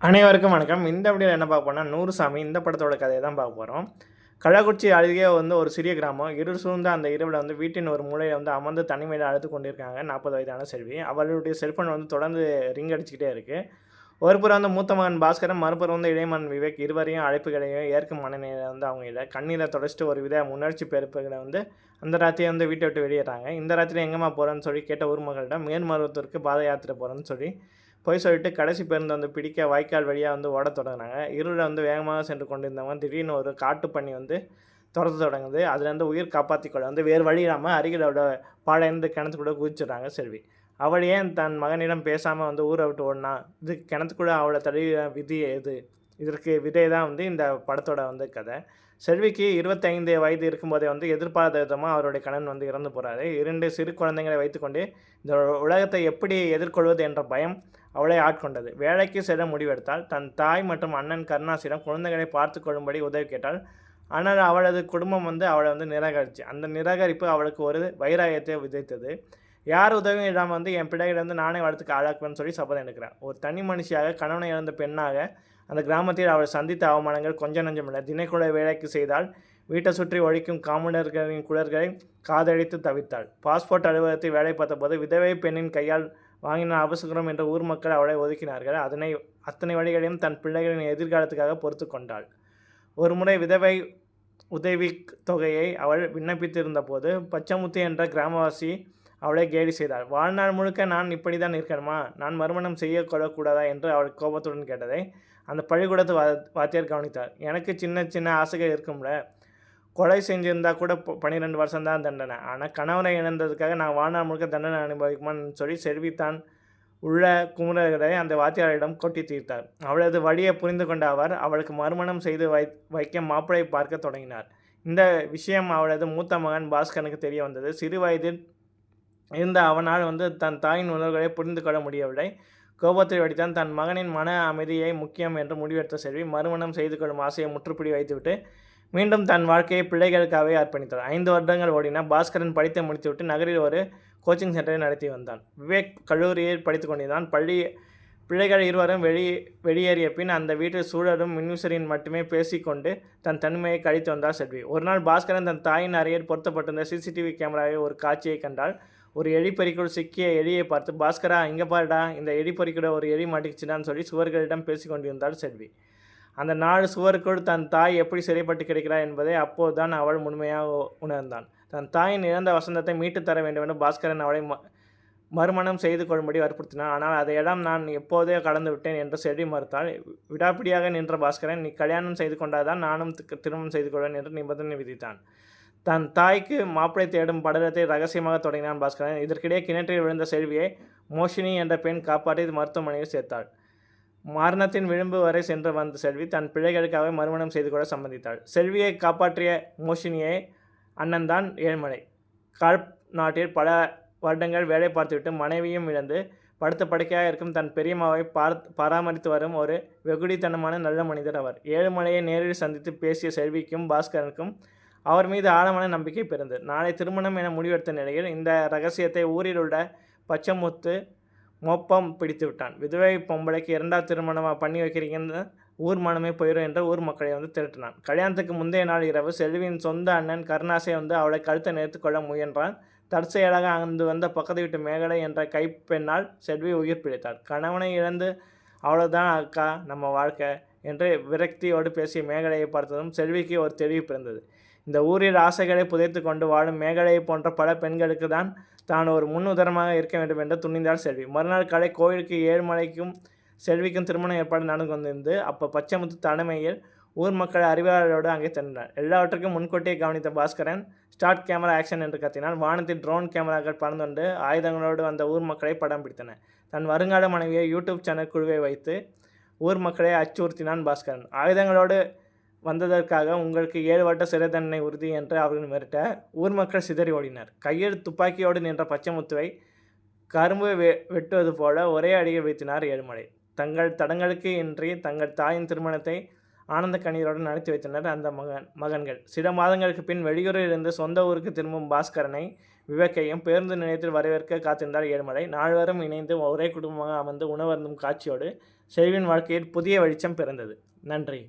அனைவருக்கும் வணக்கம். இந்த வீடியோல என்ன பார்க்க போறோம்னா, நூறுசாமி இந்த படத்தோட கதைய தான் பார்க்க போறோம். கள்ளக்குறிச்சி அருகே ஒரு சிறிய கிராமம். இருள் சூழ்ந்த அந்த இரவுல வீட்டின் ஒரு மூலையில அமர்ந்து தனிமையில அழுது கொண்டிருக்காங்க 40 வயதான செல்வி. அவளுடைய செல்போன் தொடர்ந்து ரிங் அடிச்சுக்கிட்டே இருக்கு. ஒருபுறம் மூத்த மகன் பாஸ்கரன், மறுபுறம் இளைய மகன் விவேக் இருவரையும் அழைப்புகளையும் ஏற்கும் மனநிலையில அவங்க இல்ல. கண்ணீர தொடச்சுட்டு ஒரு வித உணர்ச்சி பெருக்குகள அந்த ராத்திரி வீட்ட விட்டு வெளியேறாங்க. இந்த ராத்திரி எங்கம்மா போறன்னு சொல்லி கேட்ட ஊர் மக்களிடம் மேல்மருவத்தூருக்கு பாத யாத்திரை போறேன்னு சொல்லி பொய் சொல்லிட்டு கடைசி பேருந்து பிடிக்க வாய்க்கால் வழியா ஓடத் தொடங்குனாங்க. இருள்ல வேகமாக சென்று கொண்டிருந்தவங்க திடீர்னு ஒரு காட்டுப்பன்னி துரத்த தொடங்குது. அதுலேருந்து உயிர் காப்பாற்றிக் கொள்ள வேறு வழி இல்லாமல் அருகிலோட பாழைந்து கிணத்துக்குள்ள குதிச்சிடுறாங்க செல்வி. அவள் ஏன் தன் மகனிடம் பேசாமல் ஊரை விட்டு ஓடினா? இது கிணத்துக்குள்ள அவளை தழுவிய விதி எது? இதற்கு விதை தான் இந்த படத்தோட கதை. செல்விக்கு 25 வயது இருக்கும்போதே எதிர்பாராத விதமாக அவருடைய கணவன் இறந்து போகிறாரு. 2 சிறு குழந்தைகளை வைத்துக்கொண்டு இந்த உலகத்தை எப்படி எதிர்கொள்வது என்ற பயம் அவளை ஆட்கொண்டது. வேலைக்கு செல்ல முடிவெடுத்தாள். தன் தாய் மற்றும் அண்ணன் கருணாசிடம் குழந்தைகளை பார்த்து கொள்ளும்படி உதவி கேட்டாள். ஆனால் அவளது குடும்பம் அவளை நிராகரிச்சு. அந்த நிராகரிப்பு அவளுக்கு ஒரு வைராகியத்தை விதைத்தது. யார் உதவியும் இல்லாமல் என் பிள்ளைகளை நானே வளர்த்துக்கு ஆளாக்குவேன்னு சொல்லி சபதம் எடுக்கிறார். ஒரு தனி மனுஷியாக கணவனை இழந்த பெண்ணாக அந்த கிராமத்தில் அவள் சந்தித்த அவமானங்கள் கொஞ்சம் நஞ்சமில்லை. தினைக்குள்ள வேலைக்கு செய்தால் வீட்டை சுற்றி ஒழிக்கும் காமுடர்களின் குளர்களை காதடித்து தவிர்த்தாள். பாஸ்போர்ட் அலுவலகத்தில் வேலை பார்த்தபோது விதவை பெண்ணின் கையால் வாங்கின அபசகுரம் என்ற ஊர் மக்கள் அவளை ஒதுக்கினார்கள். அத்தனை வழிகளையும் தன் பிள்ளைகளின் எதிர்காலத்துக்காக பொறுத்து கொண்டாள். ஒரு முறை விதவை உதவி தொகையை அவள் விண்ணப்பித்திருந்த போது பச்சமுத்து என்ற கிராமவாசி அவளை கேலி செய்தாள். வாழ்நாள் முழுக்க நான் இப்படி தான் இருக்கணுமா? நான் மறுமணம் செய்ய கொள்ளக்கூடாதா என்று அவள் கோபத்துடன் கேட்டதை அந்த பள்ளிக்கூடத்து வாத்தியார் கவனித்தார். எனக்கு சின்ன சின்ன ஆசைகள் இருக்கும்ல. கொலை செஞ்சிருந்தா கூட 12 வருஷம் தான் தண்டனை. ஆனால் கணவனை இழந்ததுக்காக நான் வாழ்நாள் முழுக்க தண்டனை அனுபவிக்குமான்னு சொல்லி செல்வி தான் உள்ள குமுறல்களை அந்த வாத்தியாரிடம் கொட்டி தீர்த்தார். அவளது வழியை புரிந்து கொண்ட அவர் அவளுக்கு மறுமணம் செய்து வைக்க மாப்பிள்ளை பார்க்க தொடங்கினார். இந்த விஷயம் அவளது மூத்த மகன் பாஸ்கரனுக்கு தெரிய வந்தது. சிறு வயதில் இருந்த அவனால் தன் தாயின் உணர்வுகளை புரிந்து கொள்ள முடியவில்லை. கோபத்தை வெடித்தான். தன் மகனின் மன அமைதியை முக்கியம் என்று முடிவெடுத்த செல்வி மறுமணம் செய்து கொள்ளும் ஆசையை முற்றுப்புள்ளி வைத்துவிட்டு மீண்டும் தன் வாழ்க்கையை பிள்ளைகளுக்காகவே அர்ப்பணித்தார். 5 வருடங்கள் ஓடின. பாஸ்கரன் படித்து முடித்துவிட்டு நகரில் ஒரு கோச்சிங் சென்டரை நடத்தி வந்தான். விவேக் கல்லூரியில் படித்து கொண்டிருந்தான். பிள்ளைகள் இருவரும் வெளியேறிய பின் அந்த வீட்டில் சூழலும் மின்விசிறியின் மட்டுமே பேசிக்கொண்டு தன் தனிமையை கழித்து வந்தார் செல்வி. ஒரு நாள் பாஸ்கரன் தன் தாயின் அறையில் பொருத்தப்பட்டிருந்த சிசிடிவி கேமராவில் ஒரு காட்சியை கண்டால். ஒரு எலிப்பொறிக்குள் சிக்கிய எலியை பார்த்து, பாஸ்கரா இங்கே பாருடா, இந்த எலிப்பொறிக்கூட ஒரு எலி மாட்டிக்கிச்சுடான்னு சொல்லி சுவர்களிடம் பேசி கொண்டிருந்தாள் செல்வி. அந்த 4 சுவருக்குள் தன் தாய் எப்படி சிறைப்பட்டு கிடைக்கிறார் என்பதை அப்போதுதான் அவள் முழுமையாக உணர்ந்தான். தன் தாயின் இழந்த வசந்தத்தை மீட்டுத் தர வேண்டுமென்று பாஸ்கரன் அவளை மறுமணம் செய்து கொள்ளும்படி வற்புறுத்தினான். ஆனால் அதையெல்லாம் நான் எப்போதே கடந்து விட்டேன் என்று செல்வி மறுத்தாள். விடாப்பிடியாக நின்ற பாஸ்கரன், நீ கல்யாணம் செய்து கொண்டால்தான் நானும் திருமணம் செய்து கொள்வேன் என்று நிபந்தனை விதித்தான். தன் தாய்க்கு மாப்பிளை தேடும் படலத்தை ரகசியமாக தொடங்கினான் பாஸ்கரன். இதற்கிடையே கிணற்றில் விழுந்த செல்வியை மோஷினி என்ற பெண் காப்பாற்றி மருத்துவமனையில் சேர்த்தாள். மரணத்தின் விளிம்பு வரை சென்று வந்த செல்வி தன் பிள்ளைகளுக்காக மறுமணம் செய்து கொள்ள சம்மதித்தாள். செல்வியை காப்பாற்றிய மோஷினியை அண்ணன் தான் ஏழ்மலை. கல்ப் நாட்டில் பல வருடங்கள் வேலை பார்த்துவிட்டு மனைவியும் இழந்து படுத்த படுக்கையாக இருக்கும் தன் பெரியம்மாவை பராமரித்து வரும் ஒரு வெகுடித்தனமான நல்ல மனிதர் அவர். ஏழுமலையை நேரில் சந்தித்து பேசிய செல்விக்கும் பாஸ்கரனுக்கும் அவர் மீது ஆழமான நம்பிக்கை பிறந்தது. நாளை திருமணம் என முடிவெடுத்த நிலையில் இந்த ரகசியத்தை ஊரில் உள்ள பச்சமுத்து மோப்பம் பிடித்து விட்டான். விதவை பொம்பளைக்கு 2வது திருமணமாக பண்ணி வைக்கிறீங்கன்னு ஊர் மனமே போயிடும் என்று ஊர் மக்களை திரட்டினான். கல்யாணத்துக்கு முந்தைய நாள் இரவு செல்வியின் சொந்த அண்ணன் கருணாசை அவளை கழுத்தை நிறுத்திக்கொள்ள முயன்றான். தற்செயலாக வந்த பக்கத்து வீட்டு மேகலை என்ற கைப்பெண்ணால் செல்வி உயிர் பிழைத்தாள். கணவனை இழந்து அவ்வளோதான் அக்கா நம்ம வாழ்க்கை என்று விரக்தியோடு பேசிய மேகலையை பார்த்ததும் செல்விக்கு ஒரு தெளிவு பிறந்தது. இந்த ஊரில் ஆசைகளை புதைத்து கொண்டு வாழும் மேகலையை போன்ற பல பெண்களுக்கு தான் ஒரு முன் உதாரணமாக இருக்க வேண்டும் என்று துணிந்தாள் செல்வி. மறுநாள் காலை கோயிலுக்கு ஏழுமலைக்கும் செல்விக்கும் திருமணம் ஏற்பாடு நடந்து கொண்டிருந்து அப்போ பச்சைமுத்து தலைமையில் ஊர் மக்கள் அறிவாளரோடு அங்கே சென்றார். எல்லாவற்றுக்கும் முன்கூட்டியே கவனித்த பாஸ்கரன் ஸ்டார்ட் கேமரா ஆக்ஷன் என்று கத்தினார். வானத்தில் ட்ரோன் கேமராக்கள் பறந்துண்டு ஆயுதங்களோடு வந்த ஊர் மக்களை படம் பிடித்தன. தன் வருங்கால மனைவியை யூடியூப் சேனல் குழுவை வைத்து ஊர் மக்களை அச்சுறுத்தினான் பாஸ்கரன். ஆயுதங்களோடு வந்ததற்காக உங்களுக்கு 7 வருட சிறை தண்டனை உறுதி என்று அவர்கள் மிரட்ட ஊர் மக்கள் சிதறி ஓடினர். கையில் துப்பாக்கியோடு நின்ற பச்சைமுத்துவை கரும்பு வெட்டுவது போல ஒரே அடியில் வீழ்த்தினார் ஏழுமலை. தங்கள் தடங்களுக்கு இன்றி தங்கள் தாயின் திருமணத்தை ஆனந்த கண்ணீரோடு நடத்தி வைத்தனர் அந்த மகன்கள். சில மாதங்களுக்கு பின் வெளியூரில் இருந்து சொந்த ஊருக்கு திரும்பும் பாஸ்கரனை விவேக்கையும் பேருந்து நிலையத்தில் வரவேற்க காத்திருந்தார் ஏழுமலை. நால்வரும் இணைந்து ஒரே குடும்பமாக அமர்ந்து உணவருந்தும் காட்சியோடு செல்வியின் வாழ்க்கையில் புதிய வெளிச்சம் பிறந்தது. நன்றி.